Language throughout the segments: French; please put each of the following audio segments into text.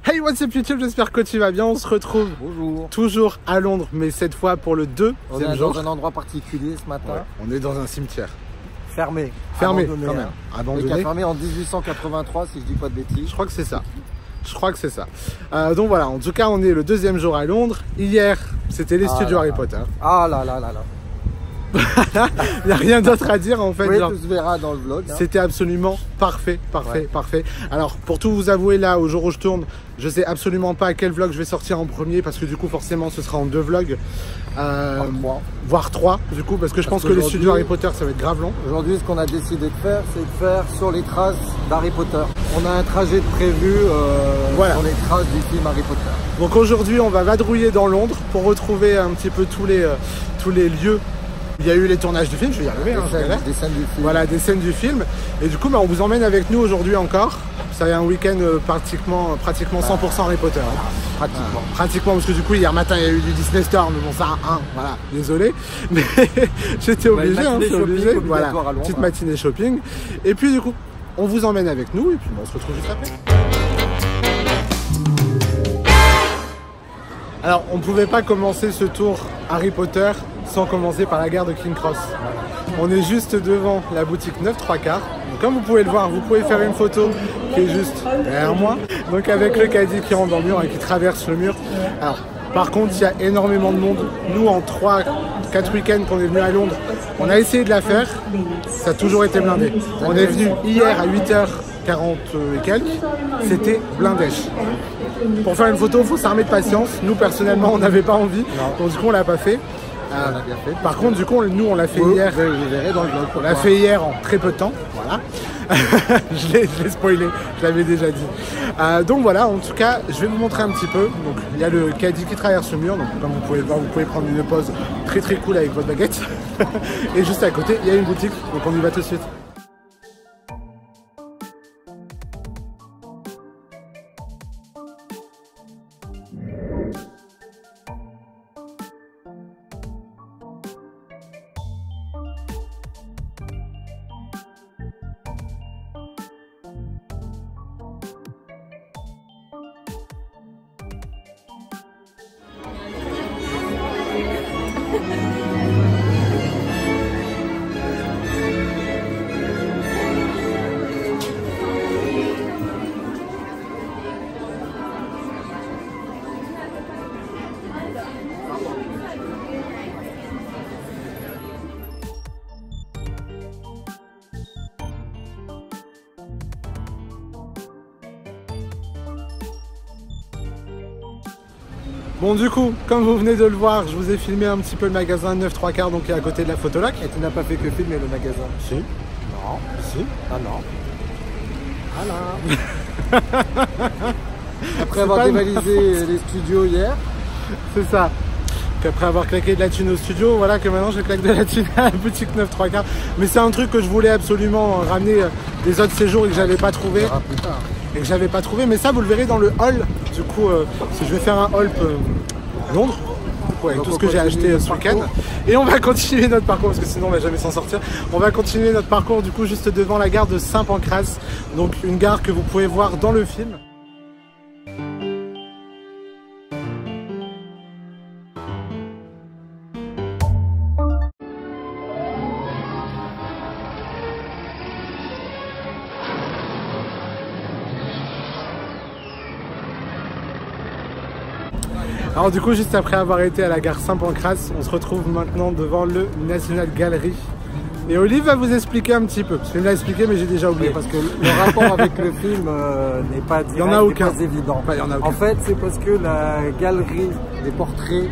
Hey, what's up YouTube, j'espère que tu vas bien. On se retrouve toujours à Londres, mais cette fois pour le deuxième jour. On est dans un endroit particulier ce matin. Ouais, on est dans un cimetière. Fermé. Fermé abandonné, quand même. Abandonné. Et qui a fermé en 1883 si je dis pas de bêtises. Je crois que c'est ça. Donc voilà, en tout cas on est le deuxième jour à Londres. Hier c'était les studios Harry Potter. Ah là là là là. Il n'y a rien d'autre à dire en fait. Oui, tu verras dans le vlog. Hein. C'était absolument parfait. Alors pour tout vous avouer là, au jour où je tourne, je sais absolument pas à quel vlog je vais sortir en premier parce que du coup forcément ce sera en 2 vlogs. Voire 3 du coup parce que je pense que les studios Harry Potter ça va être grave long. Aujourd'hui ce qu'on a décidé de faire c'est de faire sur les traces d'Harry Potter. On a un trajet de prévu voilà. Sur les traces du film Harry Potter. Donc aujourd'hui on va vadrouiller dans Londres pour retrouver un petit peu tous les lieux. Il y a eu les tournages du film, je vais y arriver. Des scènes du film. Voilà, des scènes du film. Et du coup, on vous emmène avec nous aujourd'hui encore. Ça va être un week-end pratiquement 100% Harry Potter. Pratiquement, parce que du coup, hier matin, il y a eu du Disney Store. Mais bon, ça, voilà, désolé. Mais j'étais obligé, Voilà, petite matinée shopping. Et puis, du coup, on vous emmène avec nous. Et puis, on se retrouve juste après. Alors, on ne pouvait pas commencer ce tour Harry Potter sans commencer par la gare de King Cross. On est juste devant la boutique 9 3/4. Donc, comme vous pouvez le voir, vous pouvez faire une photo qui est juste derrière moi. Donc avec le caddie qui rentre dans le mur et qui traverse le mur. Alors, par contre, il y a énormément de monde. Nous, en 3-4 week-ends qu'on est venu à Londres, on a essayé de la faire. Ça a toujours été blindé. On est venu hier à 8h40 et quelques. C'était blindèche. Pour faire une photo, il faut s'armer de patience. Nous, personnellement, on n'avait pas envie. Donc du coup, on l'a pas fait. Par contre, du coup, nous, on l'a fait hier. Vous verrez dans le vlog. On l'a fait hier en très peu de temps. Voilà. je l'ai spoilé, je l'avais déjà dit. Donc voilà, en tout cas, je vais vous montrer un petit peu. Donc il y a le caddie qui traverse le mur. Donc comme vous pouvez voir, vous pouvez prendre une pause très très cool avec votre baguette. Et juste à côté, il y a une boutique. Donc on y va tout de suite. Bon du coup, comme vous venez de le voir, je vous ai filmé un petit peu le magasin 9 3/4 donc qui est à côté de la Photolac. Et tu n'as pas fait que filmer le magasin? Si. Non. Si. Ah non. Voilà. Après avoir dévalisé les studios hier. C'est ça. Qu'après avoir claqué de la thune au studio, voilà que maintenant je claque de la thune à la boutique 9 3/4. Mais c'est un truc que je voulais absolument ramener des autres séjours et que j'avais pas trouvé. Mais ça vous le verrez dans le haul. Du coup, je vais faire un haul Londres. Ouais, tout ce que j'ai acheté ce week-end. Et on va continuer notre parcours parce que sinon on va jamais s'en sortir. On va continuer notre parcours du coup juste devant la gare de Saint-Pancras. Donc une gare que vous pouvez voir dans le film. Alors du coup, juste après avoir été à la gare Saint-Pancras, on se retrouve maintenant devant le National Gallery. Et Olive va vous expliquer un petit peu, parce qu'il me l'a expliqué mais j'ai déjà oublié. Oui, parce que le rapport avec le film n'est pas direct, il y en a aucun. Pas évident. Enfin, il y en a aucun. En fait, c'est parce que la galerie des portraits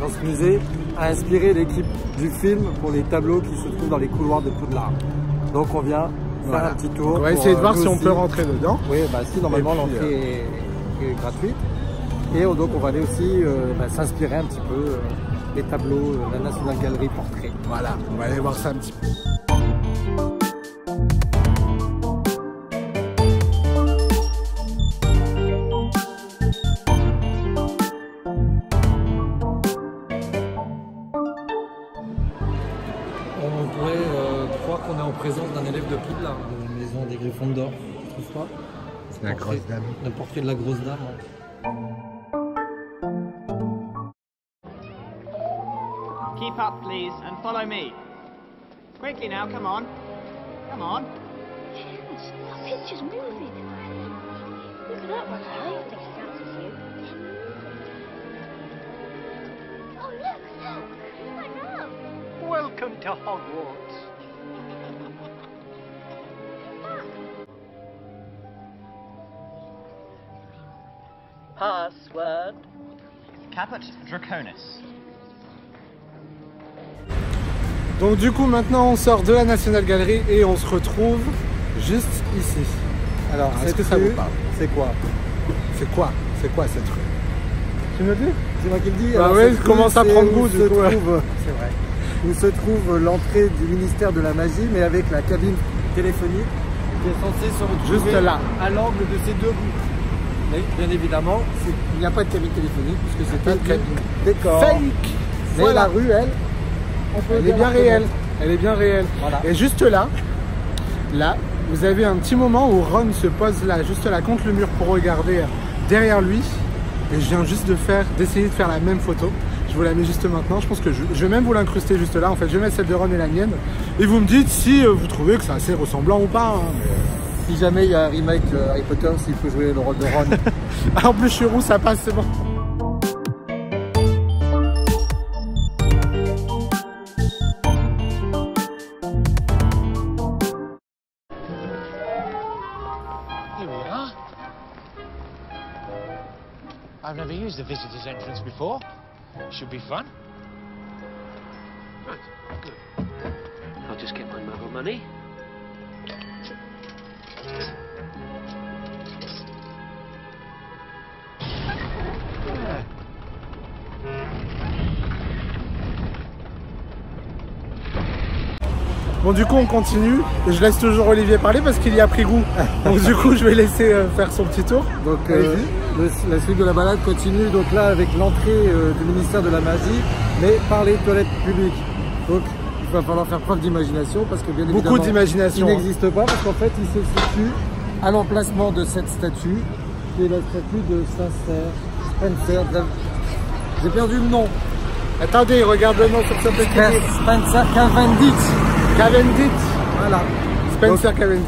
dans ce musée a inspiré l'équipe du film pour les tableaux qui se trouvent dans les couloirs de Poudlard. Donc on vient faire un petit tour. On va essayer de voir si on peut rentrer dedans. Oui, bah si, normalement l'entrée est gratuite. Et donc on va aller aussi s'inspirer un petit peu des tableaux de la National Gallery Portrait. Voilà, on va aller voir ça un petit peu. On pourrait croire qu'on est en présence d'un élève de Poudlard, la maison des Griffons d'Or, tu trouves pas? La grosse dame. Le portrait de la grosse dame. Keep up, please, and follow me. Quickly now, come on. Come on. Yes, that picture's moving. Look at that one, Harry. I think it fancies you. Oh, look. I know. Welcome to Hogwarts. Password. Caput Draconis. Donc du coup maintenant on sort de la National Gallery et on se retrouve juste ici. Alors est-ce que ça vous parle? C'est quoi? C'est quoi? C'est quoi cette rue? Tu me dis? C'est moi qui le dis. Bah Alors, ouais, je commence à prendre goût du coup. C'est vrai. Où se trouve l'entrée du ministère de la Magie, mais avec la cabine téléphonique qui est censée se retrouver juste là, à l'angle de ces deux bouts. Mais bien évidemment, il n'y a pas de cabine téléphonique puisque c'est pas de cabine décor. Fake. Mais Voilà. la rue, elle, Elle est bien réelle. Elle est bien réelle. Voilà. Et juste là, vous avez un petit moment où Ron se pose là, juste là contre le mur pour regarder derrière lui. Et je viens juste d'essayer de faire la même photo. Je vous la mets juste maintenant. Je pense que je vais même vous l'incruster juste là. En fait, je vais mettre celle de Ron et la mienne. Et vous me dites si vous trouvez que c'est assez ressemblant ou pas. Hein. Si jamais il y a un remake Harry Potter, s'il faut jouer le rôle de Ron. En plus, je suis roux, ça passe, c'est bon. Here we are. I've never used the visitor's entrance before. Should be fun. Right, good. I'll just get my muggle money. Bon, du coup, on continue. Et je laisse toujours Olivier parler parce qu'il y a pris goût. Donc, du coup, je vais laisser faire son petit tour. Donc, la suite de la balade continue donc là avec l'entrée du ministère de la Magie, mais par les toilettes publiques. Donc, il va falloir faire preuve d'imagination parce que bien évidemment, Beaucoup d'imagination. il n'existe pas parce qu'en fait, il se situe à l'emplacement de cette statue, qui est la statue de Spencer. J'ai perdu le nom. Attendez, regarde le nom sur ce petit livre. Spencer Cavendish. Cavendish. Voilà. Spencer Cavendish.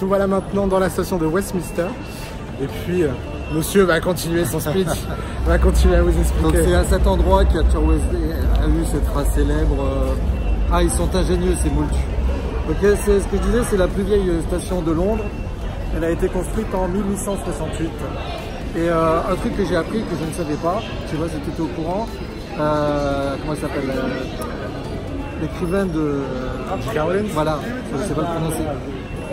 Nous voilà maintenant dans la station de Westminster. Et puis, monsieur va continuer son speech, va continuer à vous expliquer. Donc c'est à cet endroit qu'Arthur Weasley a eu cette phrase célèbre Ah, ils sont ingénieux ces moultus. Donc c'est ce que je disais, c'est la plus vieille station de Londres. Elle a été construite en 1868. Et un truc que j'ai appris, que je ne savais pas, je sais pas si tu étais au courant, comment il s'appelle l'écrivain de... Caroline. Voilà, je ne sais pas le prononcer.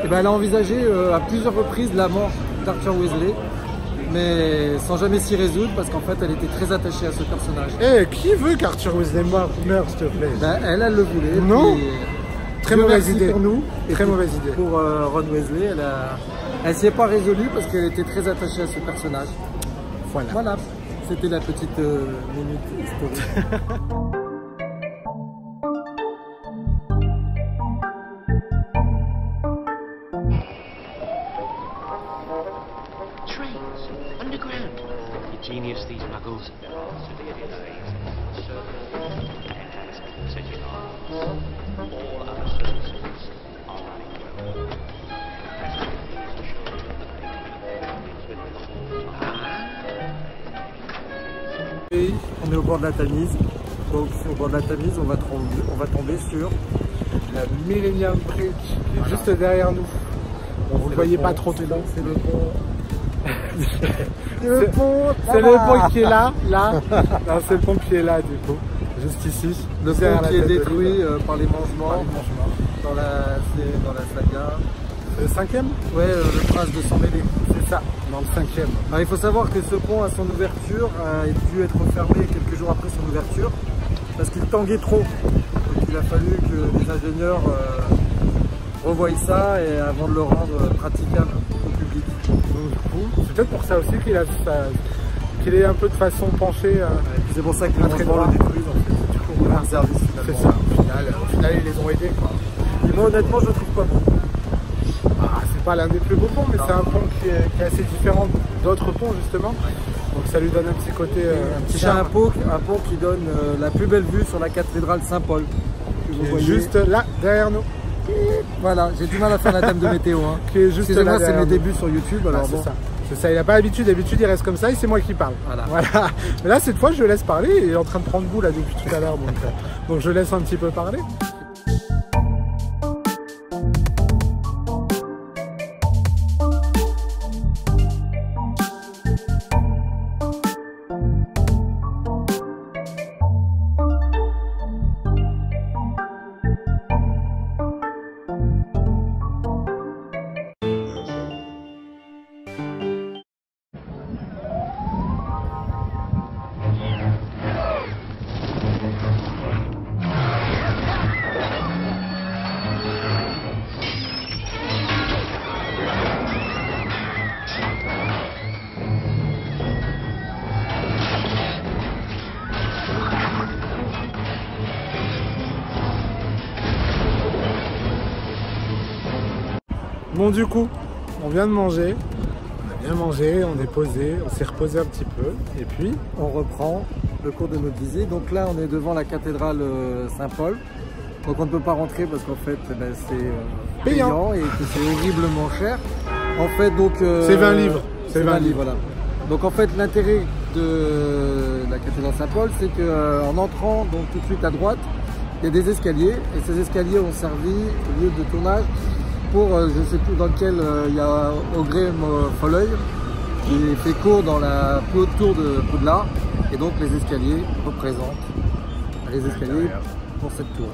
Et ben, elle a envisagé à plusieurs reprises la mort d'Arthur Weasley, mais sans jamais s'y résoudre parce qu'en fait elle était très attachée à ce personnage. Eh, qui veut qu'Arthur Weasley meure, s'il te plaît? Ben, elle le voulait. Non. Puis, Très Dieu mauvaise merci idée. pour nous. Et Très puis, mauvaise idée. Pour Ron Weasley, elle s'y est pas résolue parce qu'elle était très attachée à ce personnage. Voilà. Voilà, c'était la petite minute historique. Trains, underground. Ingenious, these muggles. All other services are running well. Et on est au bord de la Tamise. Donc au bord de la Tamise, on va tomber sur La Millennium Bridge, qui est juste derrière nous. Bon, vous ne le voyez pas trop c'est tôt. c'est le pont. C'est le pont qui est là, là. Non, c'est le pont qui est là, du coup. Juste ici. Le derrière pont la qui est tête de détruit l'île. par les mangements dans la saga. Le 5e? Ouais, le prince de Sang-Mêlé. C'est ça, dans le 5e. Alors, il faut savoir que ce pont, à son ouverture, a dû être fermé quelques jours après son ouverture parce qu'il tanguait trop. Donc il a fallu que les ingénieurs revoient ça et avant de le rendre praticable au public. Donc, du coup, c'est peut-être pour ça aussi qu'il est un peu de façon penchée. C'est pour ça que les très transports droit. le détruisent en fait. Du coup, on a un service C'est finalement. ça. Au final, ils les ont aidés, quoi. Et moi honnêtement je le trouve pas bon. Ah, c'est pas l'un des plus beaux ponts, mais c'est un pont qui est assez différent d'autres ponts justement. Donc ça lui donne un petit côté, un petit C'est un charme. pont qui donne la plus belle vue sur la cathédrale Saint-Paul. Que vous Qui est voyez. juste là derrière nous. Voilà, j'ai du mal à faire la thème de météo. Hein. Qui est juste là Excusez-moi, c'est derrière mes nous. débuts sur YouTube. Ah, Alors c'est bon. ça. C'est ça, il n'a pas l'habitude. D'habitude, il reste comme ça et c'est moi qui parle. Voilà. Mais là, cette fois, je le laisse parler. Il est en train de prendre goût là depuis tout à l'heure. Donc je laisse un petit peu parler. Bon, du coup, on vient de manger. On a bien mangé, on est posé, on s'est reposé un petit peu. Et puis, On reprend le cours de notre visite. Donc là, on est devant la cathédrale Saint-Paul. Donc on ne peut pas rentrer parce qu'en fait, c'est payant et que c'est horriblement cher. En fait, donc c'est 20 livres. C'est 20 livres, voilà. Donc en fait, l'intérêt de la cathédrale Saint-Paul, c'est qu'en entrant donc tout de suite à droite, il y a des escaliers. Et ces escaliers ont servi au lieu de tournage pour, je ne sais plus dans lequel, il y a Augrey Folleuil, qui fait cours dans la plus haute tour de Poudlard. Et donc les escaliers représentent les escaliers pour cette tour.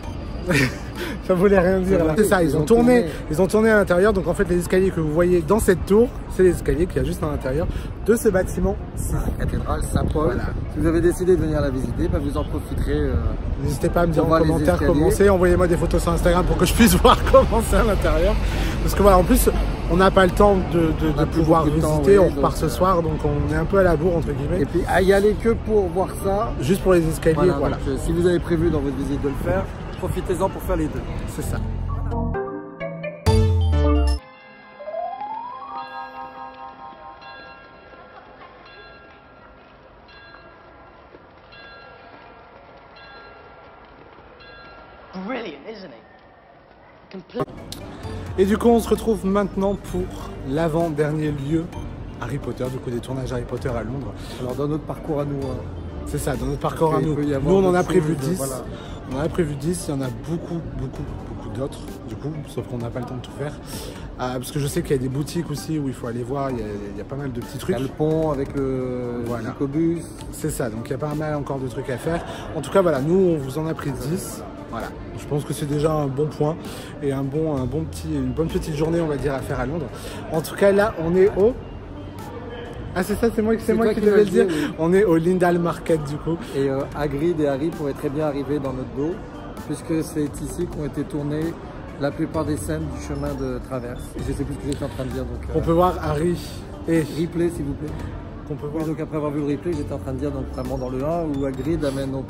ça voulait rien dire. Voilà. C'est ça, ils ont tourné à l'intérieur. Donc en fait, les escaliers que vous voyez dans cette tour, c'est les escaliers qu'il y a juste à l'intérieur de ce bâtiment. La cathédrale Saint-Paul. Voilà. Si vous avez décidé de venir la visiter, bah vous en profiterez. N'hésitez pas à me dire On en voit les commentaire escaliers. comment c'est. Envoyez-moi des photos sur Instagram pour que je puisse voir comment c'est à l'intérieur. Parce que voilà, en plus, on n'a pas le temps de a plus pouvoir beaucoup de temps, visiter. oui, On repart donc, ce soir, donc on est un peu à la bourre entre guillemets. Et puis à y aller que pour voir ça. Juste pour les escaliers, voilà. Donc, si vous avez prévu dans votre visite de le faire, profitez-en pour faire les deux. C'est ça. Brilliant, isn't it? Complete. Et du coup, on se retrouve maintenant pour l'avant-dernier lieu Harry Potter, du coup des tournages Harry Potter à Londres. Alors dans notre parcours à nous, C'est ça, dans notre parcours à Il nous. peut y Nous, avoir on en a d'autres prévu choses, 10. voilà. On en a prévu 10, il y en a beaucoup d'autres, du coup, sauf qu'on n'a pas le temps de tout faire. Parce que je sais qu'il y a des boutiques aussi où il faut aller voir, il y a pas mal de petits il trucs. y a le pont avec le Voilà. Icobus. C'est ça, donc il y a pas mal encore de trucs à faire. En tout cas, voilà, nous, on vous en a pris 10. Voilà, je pense que c'est déjà un bon point et une bonne petite journée, on va dire, à faire à Londres. En tout cas, là, on est au... Ah, c'est ça, c'est moi qui toi devais le dire. oui. On est au Lindale Market, du coup. Et Hagrid et Harry pourraient très bien arriver dans notre dos, puisque c'est ici qu'ont été tournées la plupart des scènes du chemin de traverse. Je sais plus ce que j'étais en train de dire, donc On peut voir Harry et... replay s'il vous plaît. Qu'on peut Oui, voir donc après avoir vu le replay, j'étais en train de dire donc vraiment dans le 1 où Hagrid amène donc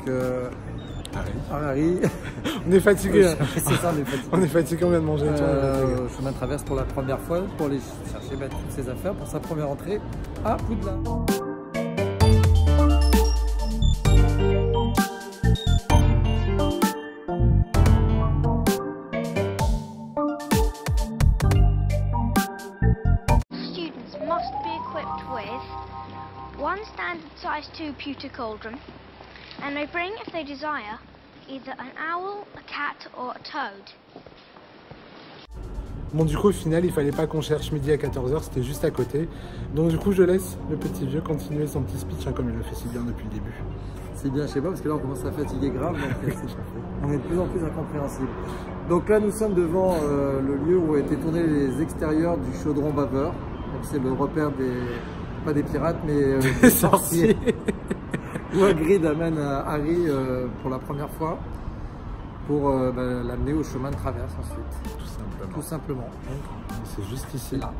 Harry. On est fatigué. Hein. C'est ça, on est fatigué. On est fatigué, on vient de manger. Chemin de traverse pour la première fois pour aller chercher toutes ses affaires pour sa première entrée à Poudlard. Students must be equipped with one standard size 2 pewter cauldron, and may bring, if they desire, either an owl, a cat, or a toad. Bon, du coup, au final, il fallait pas qu'on cherche midi à 14h, c'était juste à côté. Donc, du coup, je laisse le petit vieux continuer son petit speech, hein, comme il le fait si bien depuis le début. C'est bien, je sais pas, parce que là on commence à fatiguer grave, donc on est de plus en plus incompréhensible. Donc là nous sommes devant le lieu où ont été tournés les extérieurs du chaudron baveur. Donc c'est le repère des, pas des pirates, mais des sorciers. Où Hagrid amène Harry pour la première fois. pour l'amener au chemin de traverse ensuite. Tout simplement. C'est juste ici, là.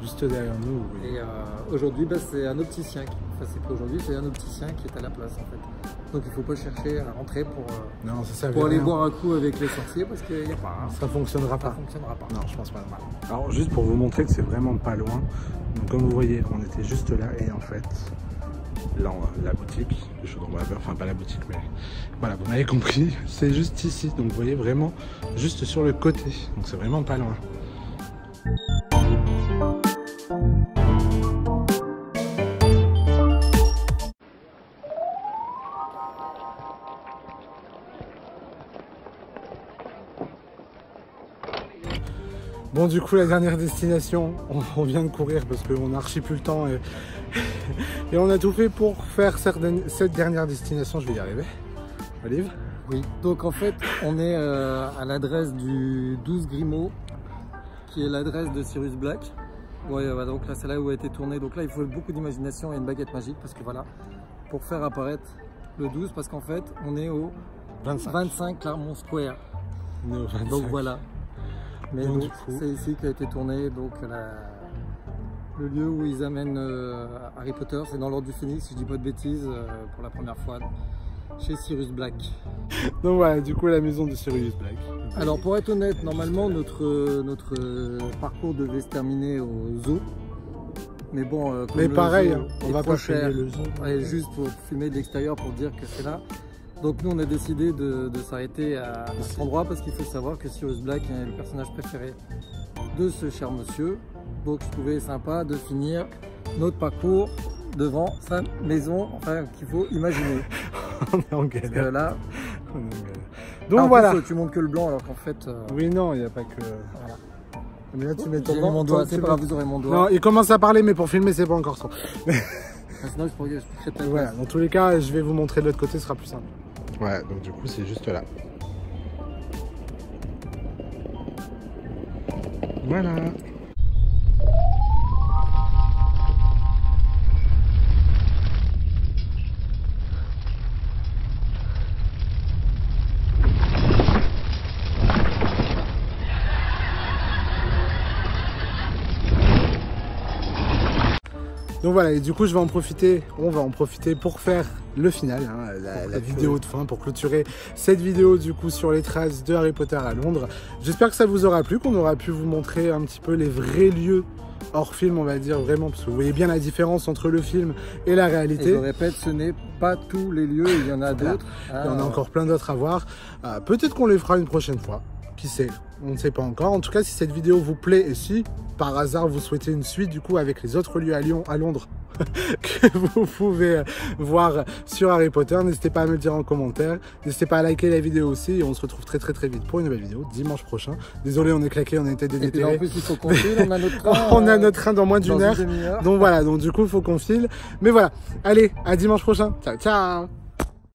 Juste derrière nous. Oui. Et aujourd'hui, c'est un opticien. C'est pas aujourd'hui, c'est un opticien qui est à la place en fait. Donc il ne faut pas chercher à rentrer pour aller boire un coup avec les sorciers parce qu'il n'y a pas. Ça fonctionnera pas. Ça fonctionnera pas. Non, je pense pas. Alors juste pour vous montrer que c'est vraiment pas loin. Donc comme vous voyez, on était juste là et en fait, là la boutique, le chaudron à beurre, enfin pas la boutique, mais voilà, vous m'avez compris. C'est juste ici. Donc vous voyez vraiment juste sur le côté. Donc c'est vraiment pas loin. Bon, du coup, la dernière destination, on vient de courir parce qu'on a archi plus le temps et on a tout fait pour faire cette dernière destination. Je vais y arriver. Olive? Oui, donc en fait, on est à l'adresse du 12 Grimaud, qui est l'adresse de Sirius Black. Ouais, donc là, c'est là où a été tourné. Donc là, il faut beaucoup d'imagination et une baguette magique parce que voilà, pour faire apparaître le 12, parce qu'en fait, on est au 25 Clermont Square. On est au 25. Donc voilà. Mais donc, c'est ici qu'a été tourné donc le lieu où ils amènent Harry Potter, c'est dans l'Ordre du Phénix, si je dis pas de bêtises, pour la première fois chez Sirius Black. Donc voilà, du coup la maison de Sirius Black. Alors pour être honnête, normalement notre parcours devait se terminer au zoo. Mais bon, mais pareil, on va pas filmer le zoo. Ouais, juste pour filmer de l'extérieur pour dire que c'est là. Donc nous on a décidé de s'arrêter à cet endroit parce qu'il faut savoir que Sirius Black est le personnage préféré de ce cher monsieur. Donc je trouvais sympa de finir notre parcours devant sa maison, enfin qu'il faut imaginer. On est en galère. Là, on est en galère. Donc voilà. Plus, tu montres que le blanc alors qu'en fait... Oui non, il n'y a pas que... Voilà. Mais là tu mets ton mon doigt, c'est pas grave, vous aurez mon doigt. Non, il commence à parler mais pour filmer c'est pas encore trop. Sinon je pourrais pas. Voilà, dans tous les cas je vais vous montrer de l'autre côté, ce sera plus simple. Ouais, donc du coup c'est juste là. Voilà. Donc voilà, et du coup on va en profiter pour faire le final, hein, la vidéo de fin, pour clôturer cette vidéo du coup sur les traces de Harry Potter à Londres. J'espère que ça vous aura plu, qu'on aura pu vous montrer un petit peu les vrais lieux hors film, on va dire vraiment, parce que vous voyez bien la différence entre le film et la réalité. Et je répète, ce n'est pas tous les lieux, il y en a d'autres. Il y en a encore plein d'autres à voir. Peut-être qu'on les fera une prochaine fois, qui sait, on ne sait pas encore. En tout cas, si cette vidéo vous plaît et si par hasard vous souhaitez une suite du coup avec les autres lieux à Londres que vous pouvez voir sur Harry Potter, n'hésitez pas à me le dire en commentaire, n'hésitez pas à liker la vidéo aussi et on se retrouve très vite pour une nouvelle vidéo dimanche prochain. Désolé, on est claqué, on a été déterré. En plus il faut qu'on file, on a notre train, on a notre train dans moins d'une heure, donc voilà, donc du coup il faut qu'on file, mais voilà, allez, à dimanche prochain, ciao ciao.